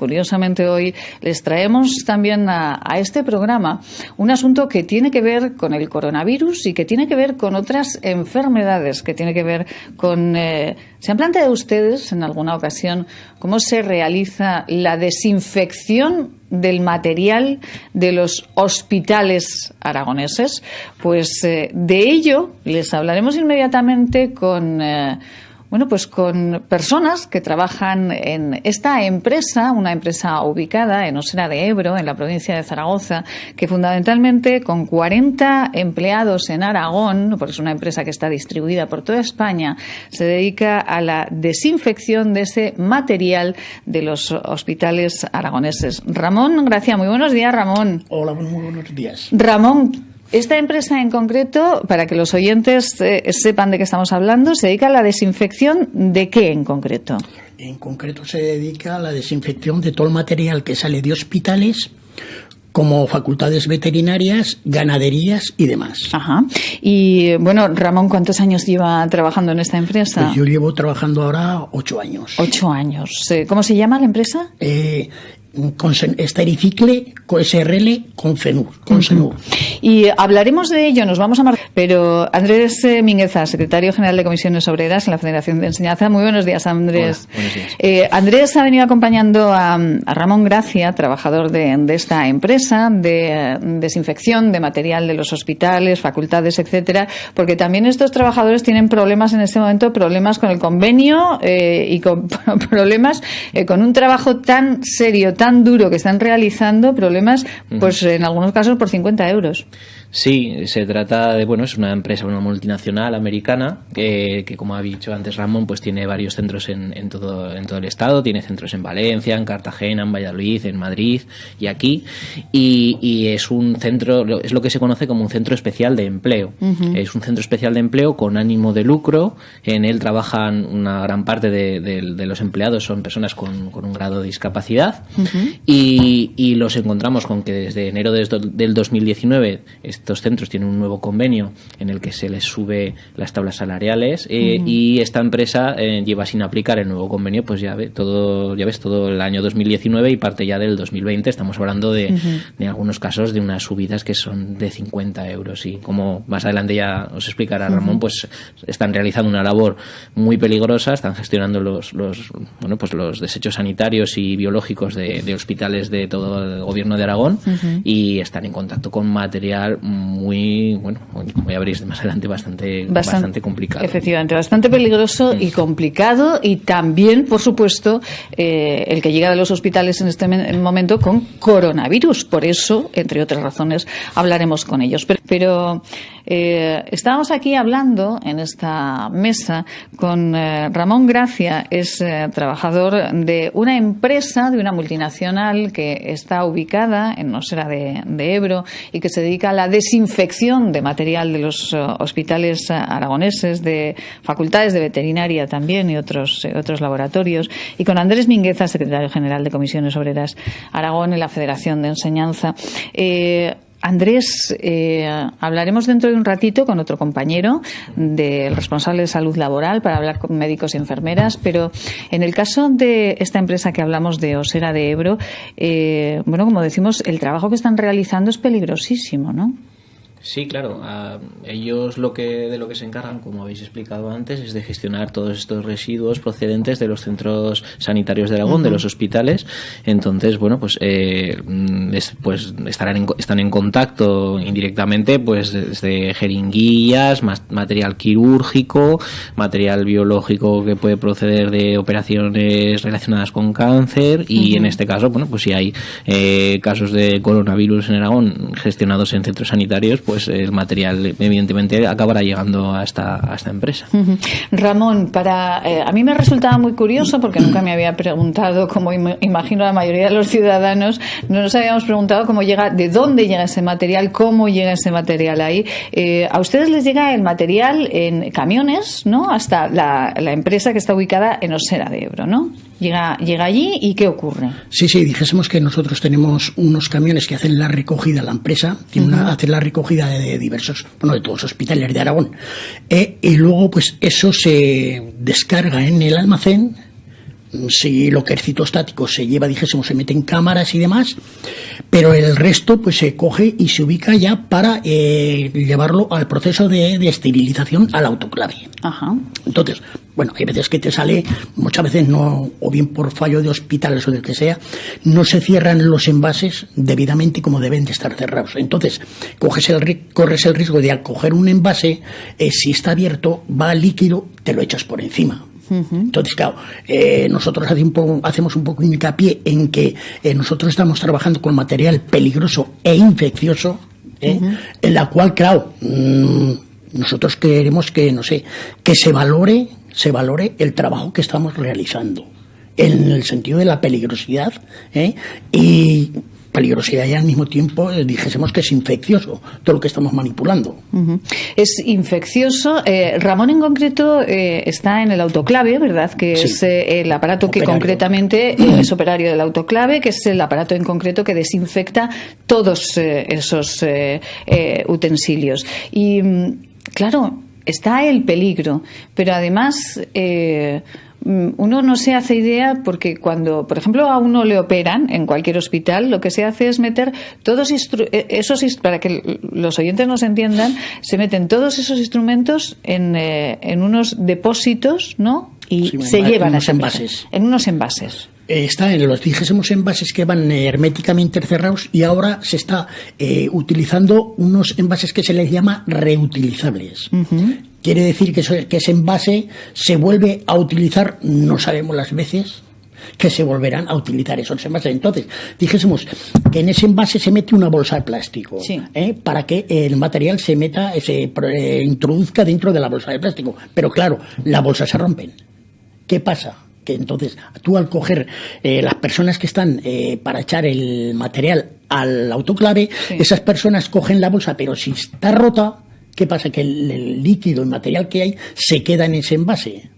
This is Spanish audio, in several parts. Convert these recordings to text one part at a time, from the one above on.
curiosamente hoy les traemos también a este programa un asunto que tiene que ver con el coronavirus y que tiene que ver con otras enfermedades, que tiene que ver con... ¿Se han planteado ustedes en alguna ocasión cómo se realiza la desinfección del material de los hospitales aragoneses? Pues de ello les hablaremos inmediatamente con personas que trabajan en esta empresa, una empresa ubicada en Osera de Ebro, en la provincia de Zaragoza, que fundamentalmente con 40 empleados en Aragón, porque es una empresa que está distribuida por toda España, se dedica a la desinfección de ese material de los hospitales aragoneses. Ramón Gracia, muy buenos días, Ramón. Hola, muy buenos días. Ramón, esta empresa en concreto, para que los oyentes sepan de qué estamos hablando, ¿se dedica a la desinfección de qué en concreto? En concreto se dedica a la desinfección de todo el material que sale de hospitales, como facultades veterinarias, ganaderías y demás. Ajá. Y bueno, Ramón, ¿cuántos años lleva trabajando en esta empresa? Pues yo llevo trabajando ahora 8 años. 8 años. ¿Cómo se llama la empresa? Estericicle SRL con Senur. Y hablaremos de ello, nos vamos a marcar. Pero Andrés Mingueza, secretario general de Comisiones Obreras en la Federación de Enseñanza. Muy buenos días, Andrés. Hola, buenos días. Andrés ha venido acompañando a Ramón Gracia, trabajador de esta empresa de desinfección de material de los hospitales, facultades, etcétera, porque también estos trabajadores tienen problemas en este momento, problemas con el convenio y con problemas con un trabajo tan serio, tan duro que están realizando, problemas, pues en algunos casos por 50 euros. Sí, se trata de, es una empresa, una multinacional americana que como ha dicho antes Ramón, pues tiene varios centros en todo el estado, tiene centros en Valencia, en Cartagena, en Valladolid, en Madrid y aquí, y es un centro, es lo que se conoce como un centro especial de empleo. Es un centro especial de empleo con ánimo de lucro. En él trabajan una gran parte de los empleados, son personas con un grado de discapacidad, y los encontramos con que desde enero del 2019 estos centros tienen un nuevo convenio en el que se les sube las tablas salariales, y esta empresa lleva sin aplicar el nuevo convenio, pues ya ves, todo el año 2019 y parte ya del 2020. Estamos hablando de algunos casos de unas subidas que son de 50 euros, y como más adelante ya os explicará Ramón, pues están realizando una labor muy peligrosa, están gestionando los desechos sanitarios y biológicos de hospitales de todo el gobierno de Aragón, y están en contacto con material muy, como ya veréis más adelante, bastante complicado. Efectivamente, bastante peligroso y complicado, y también, por supuesto, el que llega de los hospitales en este momento con coronavirus. Por eso, entre otras razones, hablaremos con ellos. Pero estábamos aquí hablando en esta mesa con Ramón Gracia, es trabajador de una empresa, de una multinacional que está ubicada en Osera de Ebro y que se dedica a la desinfección de material de los hospitales aragoneses, de facultades de veterinaria también y otros laboratorios, y con Andrés Mingueza, secretario general de Comisiones Obreras Aragón en la Federación de Enseñanza. Andrés, hablaremos dentro de un ratito con otro compañero del responsable de salud laboral para hablar con médicos y enfermeras, pero en el caso de esta empresa que hablamos de Osera de Ebro, como decimos, el trabajo que están realizando es peligrosísimo, ¿no? Sí, claro. Ellos de lo que se encargan, como habéis explicado antes, es de gestionar todos estos residuos procedentes de los centros sanitarios de Aragón, de los hospitales. Entonces, están en contacto indirectamente, pues desde jeringuillas, material quirúrgico, material biológico que puede proceder de operaciones relacionadas con cáncer, y en este caso, pues si hay casos de coronavirus en Aragón gestionados en centros sanitarios, pues el material evidentemente acabará llegando a esta empresa. Ramón, a mí me resultaba muy curioso, porque nunca me había preguntado, como imagino la mayoría de los ciudadanos, no nos habíamos preguntado de dónde llega ese material, cómo llega ese material ahí. A ustedes les llega el material en camiones, ¿no? Hasta la empresa que está ubicada en Osera de Ebro, ¿no? Llega allí, ¿y qué ocurre? Sí, dijésemos que nosotros tenemos unos camiones que hacen la recogida, la empresa hace la recogida de diversos, de todos los hospitales de Aragón, y luego pues eso se descarga en el almacén si lo que es citostático se lleva, dijésemos, se mete en cámaras y demás, pero el resto pues se coge y se ubica ya para llevarlo al proceso de esterilización al autoclave. Ajá. Entonces, bueno, hay veces que te sale, muchas veces no, o bien por fallo de hospitales o del que sea, no se cierran los envases debidamente como deben de estar cerrados. Entonces, corres el riesgo de al coger un envase, si está abierto, va líquido, te lo echas por encima. Entonces, claro, nosotros hacemos un poco hincapié en que nosotros estamos trabajando con material peligroso e infeccioso, en la cual, claro, nosotros queremos que, no sé, que se valore el trabajo que estamos realizando, en el sentido de la peligrosidad, y peligrosidad y al mismo tiempo dijésemos que es infeccioso todo lo que estamos manipulando. Es infeccioso. Ramón en concreto está en el autoclave, ¿verdad? Que sí. Es el aparato operario. Que concretamente es operario del autoclave, que es el aparato en concreto que desinfecta todos esos utensilios. Y claro, está el peligro, pero además uno no se hace idea porque cuando, por ejemplo, a uno le operan en cualquier hospital, lo que se hace es meter todos esos, para que los oyentes nos entiendan, se meten todos esos instrumentos en unos depósitos, ¿no? Y sí, se llevan a esos envases. En unos envases. Está en los, dijésemos, envases que van herméticamente cerrados, y ahora se está utilizando unos envases que se les llama reutilizables. Quiere decir que ese envase se vuelve a utilizar, no sabemos las veces que se volverán a utilizar esos envases. Entonces, dijésemos que en ese envase se mete una bolsa de plástico, sí, para que el material se introduzca dentro de la bolsa de plástico. Pero claro, las bolsas se rompen. ¿Qué pasa? Que entonces tú, al coger las personas que están para echar el material al autoclave, sí, esas personas cogen la bolsa, pero si está rota, ¿qué pasa? Que el líquido, el material que hay, se queda en ese envase.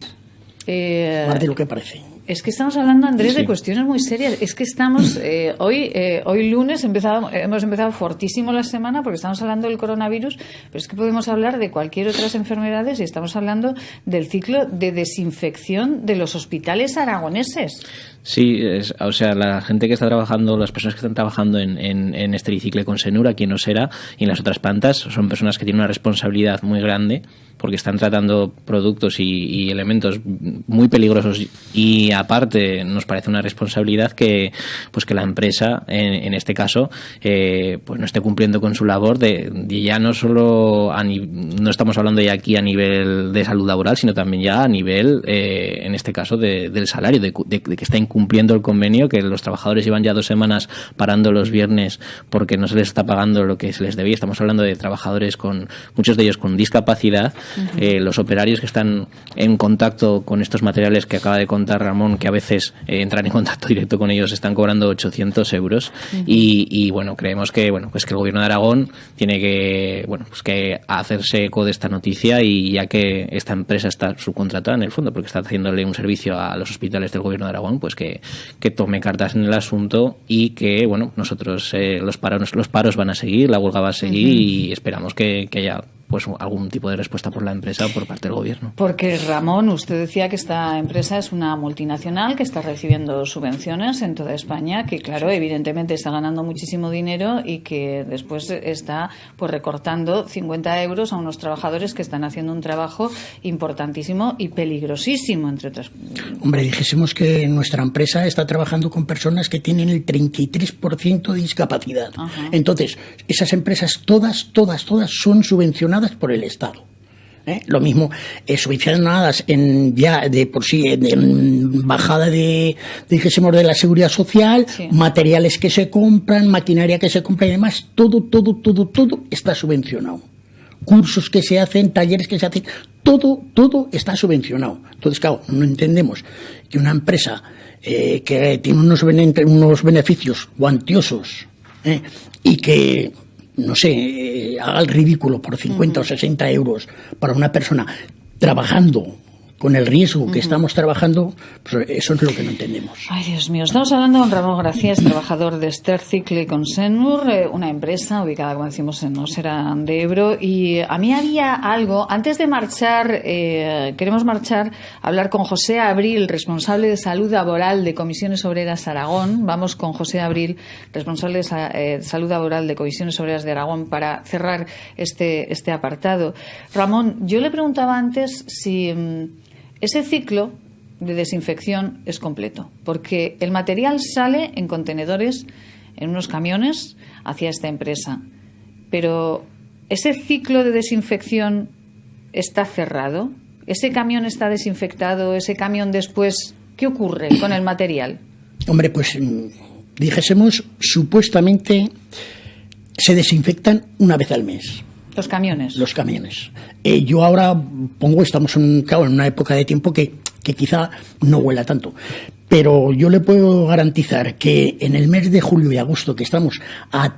Más de lo que parece. Es que estamos hablando, Andrés, de cuestiones muy serias. Es que estamos, hoy lunes hemos empezado fortísimo la semana porque estamos hablando del coronavirus, pero es que podemos hablar de cualquier otras enfermedades y estamos hablando del ciclo de desinfección de los hospitales aragoneses. Sí, o sea, la gente que está trabajando, las personas que están trabajando en este Estericicle con Senur, aquí en Osera y en las otras plantas, son personas que tienen una responsabilidad muy grande porque están tratando productos y elementos muy peligrosos, y aparte nos parece una responsabilidad que la empresa, en este caso, pues no esté cumpliendo con su labor de ya no solo no estamos hablando ya aquí a nivel de salud laboral, sino también ya a nivel, en este caso, del salario, de que está incumpliendo el convenio, que los trabajadores llevan ya 2 semanas parando los viernes porque no se les está pagando lo que se les debía. Estamos hablando de trabajadores muchos de ellos con discapacidad, los operarios que están en contacto con estos materiales que acaba de contar Ramón, que a veces entran en contacto directo con ellos, están cobrando 800 euros. Y bueno, creemos que que el gobierno de Aragón tiene que hacerse eco de esta noticia, y ya que esta empresa está subcontratada en el fondo porque está haciéndole un servicio a los hospitales del gobierno de Aragón, pues que tome cartas en el asunto, y que nosotros los paros van a seguir, la huelga va a seguir, y esperamos que haya pues algún tipo de respuesta por la empresa o por parte del gobierno. Porque, Ramón, usted decía que esta empresa es una multinacional que está recibiendo subvenciones en toda España, que claro, evidentemente está ganando muchísimo dinero y que después está pues recortando 50 euros a unos trabajadores que están haciendo un trabajo importantísimo y peligrosísimo, entre otras cosas. Hombre, dijésemos que nuestra empresa está trabajando con personas que tienen el 33% de discapacidad. Ajá. Entonces, esas empresas todas son subvencionadas por el Estado. Lo mismo, subvencionadas ya de por sí en bajada de la seguridad social, sí, materiales que se compran, maquinaria que se compra y demás, todo está subvencionado. Cursos que se hacen, talleres que se hacen, todo está subvencionado. Entonces, claro, no entendemos que una empresa que tiene unos beneficios cuantiosos y que no sé, haga el ridículo por 50 o 60 euros para una persona trabajando con el riesgo que estamos trabajando, pues eso es lo que no entendemos. Ay, Dios mío. Estamos hablando con Ramón Gracia, trabajador de Stercycle Consenur, una empresa ubicada, como decimos, en Nocera de Ebro. Y a mí había algo, antes de marchar, queremos marchar, a hablar con José Abril, responsable de salud laboral de Comisiones Obreras Aragón. Vamos con José Abril, responsable de salud laboral de Comisiones Obreras de Aragón, para cerrar este apartado. Ramón, yo le preguntaba antes si ese ciclo de desinfección es completo, porque el material sale en contenedores, en unos camiones, hacia esta empresa. Pero ese ciclo de desinfección está cerrado. Ese camión está desinfectado. Ese camión después, ¿qué ocurre con el material? Hombre, pues dijésemos, supuestamente se desinfectan una vez al mes. Los camiones. Los camiones. Yo ahora estamos en una época de tiempo que quizá no huela tanto. Pero yo le puedo garantizar que en el mes de julio y agosto, que estamos a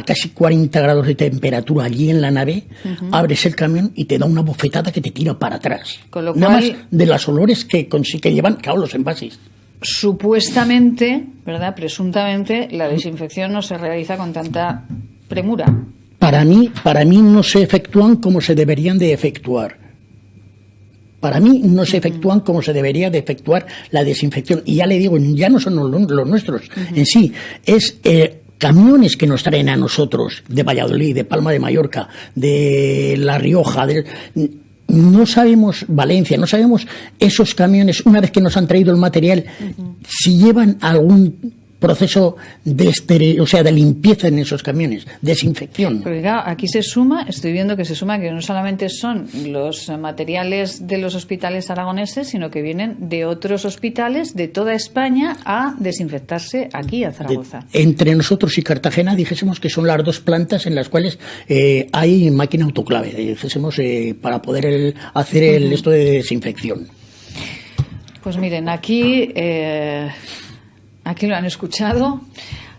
casi 40 grados de temperatura allí en la nave, abres el camión y te da una bofetada que te tira para atrás. Con lo Nada cual, más de los olores que llevan, los envases. Supuestamente, ¿verdad? Presuntamente, la desinfección no se realiza con tanta premura. Para mí no se efectúan como se deberían de efectuar. Para mí no se efectúan como se debería de efectuar la desinfección. Y ya le digo, ya no son los nuestros en sí, es camiones que nos traen a nosotros de Valladolid, de Palma de Mallorca, de La Rioja, no sabemos, Valencia, no sabemos esos camiones, una vez que nos han traído el material, si llevan algún proceso de limpieza en esos camiones, desinfección. Porque claro, aquí estoy viendo que se suma que no solamente son los materiales de los hospitales aragoneses, sino que vienen de otros hospitales de toda España a desinfectarse aquí a Zaragoza. Entre nosotros y Cartagena dijésemos que son las dos plantas en las cuales hay máquina autoclave, dijésemos, para poder hacer esto de desinfección. Pues miren, aquí lo han escuchado.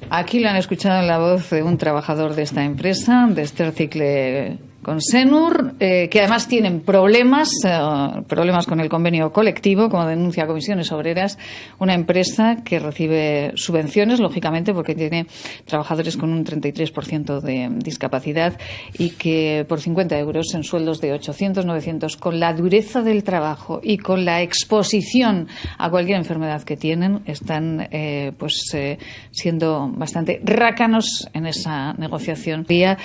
Aquí lo han escuchado en la voz de un trabajador de esta empresa, de Stercycle Consenur, que además tienen problemas con el convenio colectivo, como denuncia Comisiones Obreras, una empresa que recibe subvenciones, lógicamente, porque tiene trabajadores con un 33% de discapacidad y que por 50 euros en sueldos de 800, 900, con la dureza del trabajo y con la exposición a cualquier enfermedad que tienen, están siendo bastante rácanos en esa negociación. Quería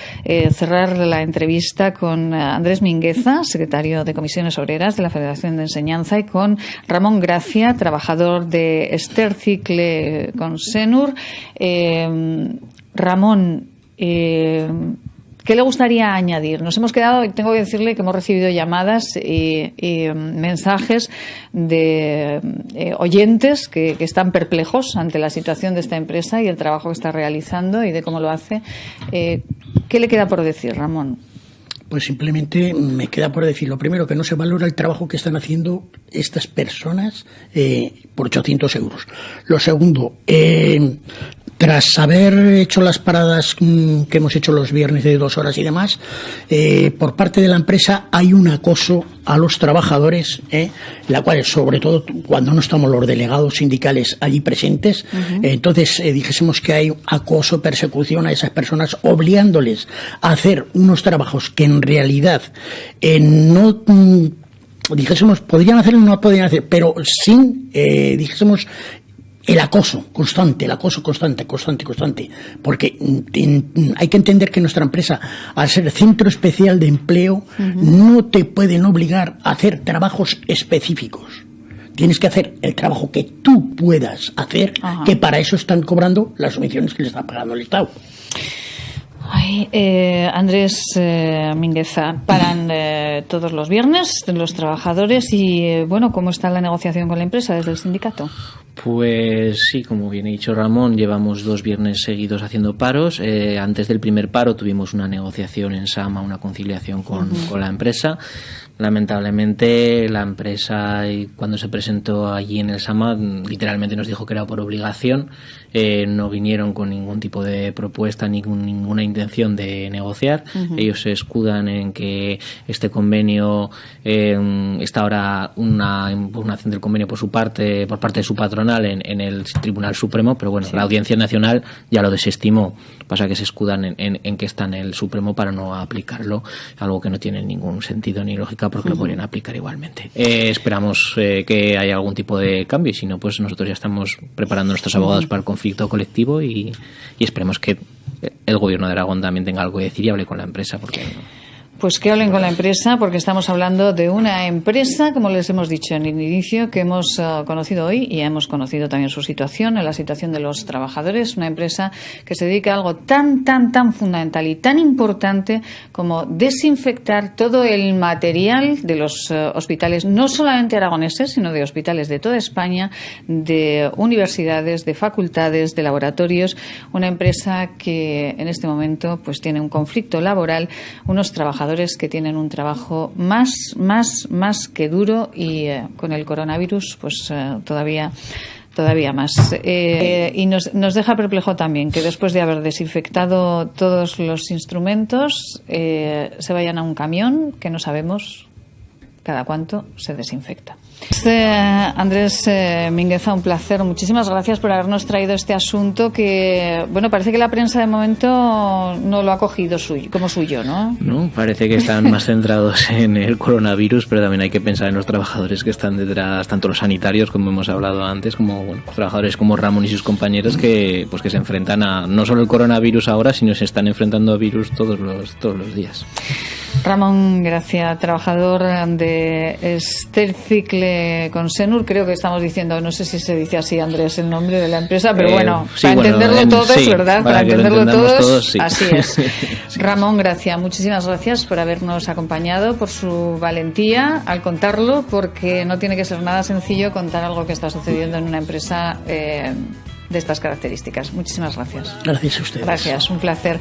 cerrar la entrevista con Andrés Mingueza, secretario de Comisiones Obreras de la Federación de Enseñanza, y con Ramón Gracia, trabajador de Stercycle Consenur. Ramón, ¿qué le gustaría añadir? Nos hemos quedado, tengo que decirle que hemos recibido llamadas y mensajes de oyentes que están perplejos ante la situación de esta empresa y el trabajo que está realizando y de cómo lo hace. ¿Qué le queda por decir, Ramón? Pues simplemente me queda por decir, lo primero, que no se valora el trabajo que están haciendo estas personas por 800 euros. Lo segundo, tras haber hecho las paradas que hemos hecho los viernes de 2 horas y demás, por parte de la empresa hay un acoso a los trabajadores, la cual, sobre todo cuando no estamos los delegados sindicales allí presentes, entonces dijésemos que hay acoso, persecución a esas personas, obligándoles a hacer unos trabajos que en realidad no dijésemos podrían hacer o no podrían hacer, pero sin dijésemos el acoso constante, porque hay que entender que nuestra empresa, al ser centro especial de empleo, no te pueden obligar a hacer trabajos específicos. Tienes que hacer el trabajo que tú puedas hacer, que para eso están cobrando las subvenciones que le está pagando el Estado. Andrés Mingueza, paran todos los viernes los trabajadores y, ¿cómo está la negociación con la empresa desde el sindicato? Pues sí, como bien ha dicho Ramón, llevamos 2 viernes seguidos haciendo paros. Antes del primer paro tuvimos una negociación en Sama, una conciliación con la empresa, Lamentablemente la empresa, cuando se presentó allí en el SAMA, literalmente nos dijo que era por obligación. No vinieron con ningún tipo de propuesta ni con ninguna intención de negociar. Ellos se escudan en que este convenio está ahora una impugnación del convenio por parte de su patronal en el Tribunal Supremo, pero bueno, la Audiencia Nacional ya lo desestimó. Pasa que se escudan en que está en el Supremo para no aplicarlo, algo que no tiene ningún sentido ni lógica, porque lo podrían aplicar igualmente. Esperamos que haya algún tipo de cambio, y si no, pues nosotros ya estamos preparando a nuestros abogados para el conflicto colectivo y esperemos que el Gobierno de Aragón también tenga algo que decir y hable con la empresa, porque Pues que hablen con la empresa, porque estamos hablando de una empresa, como les hemos dicho en el inicio, que hemos conocido hoy, y hemos conocido también su situación, la situación de los trabajadores. Una empresa que se dedica a algo tan fundamental y tan importante como desinfectar todo el material de los hospitales, no solamente aragoneses, sino de hospitales de toda España, de universidades, de facultades, de laboratorios. Una empresa que en este momento pues tiene un conflicto laboral, unos trabajadores que tienen un trabajo más que duro, y con el coronavirus pues todavía más. Y nos deja perplejo también que después de haber desinfectado todos los instrumentos se vayan a un camión que no sabemos cada cuánto se desinfecta. Andrés Mingueza, un placer. Muchísimas gracias por habernos traído este asunto que, bueno, parece que la prensa de momento no lo ha cogido como suyo, ¿no? No, parece que están más centrados en el coronavirus, pero también hay que pensar en los trabajadores que están detrás, tanto los sanitarios, como hemos hablado antes, como trabajadores como Ramón y sus compañeros que se enfrentan a no solo el coronavirus ahora, sino se están enfrentando a virus todos los días. Ramón Gracia, trabajador de Stercicle Consenur, creo que estamos diciendo, no sé si se dice así, Andrés, el nombre de la empresa, pero para entenderlo todos, ¿verdad? Para entenderlo todos, sí. Así es. Sí. Ramón Gracia, muchísimas gracias por habernos acompañado, por su valentía al contarlo, porque no tiene que ser nada sencillo contar algo que está sucediendo en una empresa de estas características. Muchísimas gracias. Gracias a ustedes. Gracias, un placer.